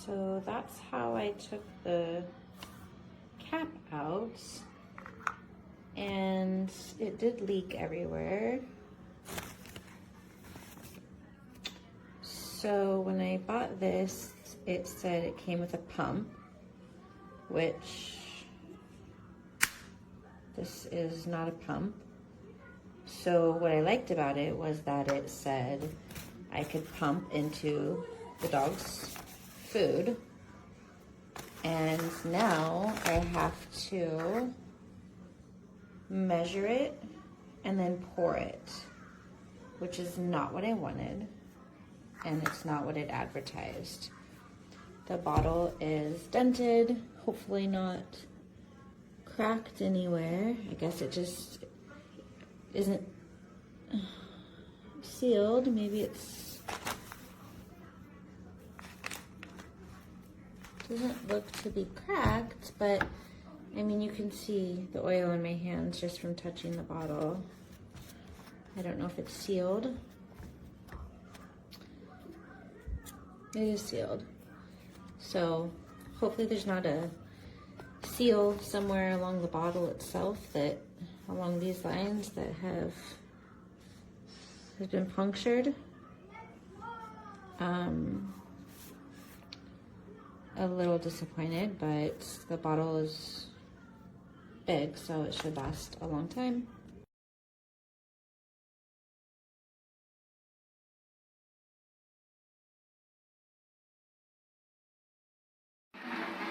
So that's how I took the cap out, and it did leak everywhere. So when I bought this, it said it came with a pump, which this is not a pump. So what I liked about it was that it said I could pump into the dog's food. And now I have to measure it and then pour it, which is not what I wanted, and it's not what it advertised. The bottle is dented, hopefully not cracked anywhere. I guess it just isn't sealed. Maybe it's doesn't look to be cracked, but I mean, you can see the oil in my hands just from touching the bottle. I don't know if it's sealed. It is sealed. So hopefully there's not a seal somewhere along the bottle itself, that along these lines that has been punctured. A little disappointed, but the bottle is big, so it should last a long time.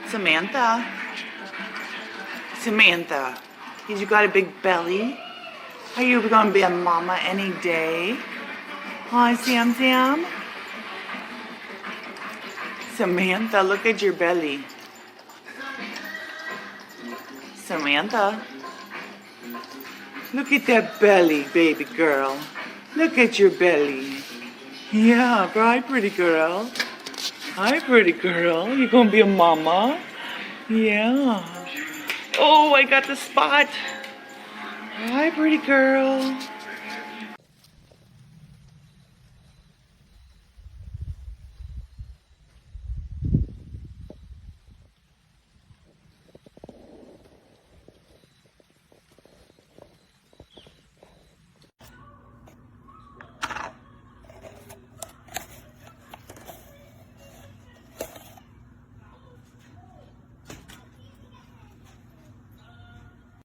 Samantha, you got a big belly? Are you gonna be a mama any day? Hi, Sam. Samantha, look at your belly. Samantha, look at that belly, baby girl. Look at your belly. Yeah, hi, pretty girl. Hi, pretty girl. You gonna be a mama? Yeah. Oh, I got the spot. Hi, pretty girl.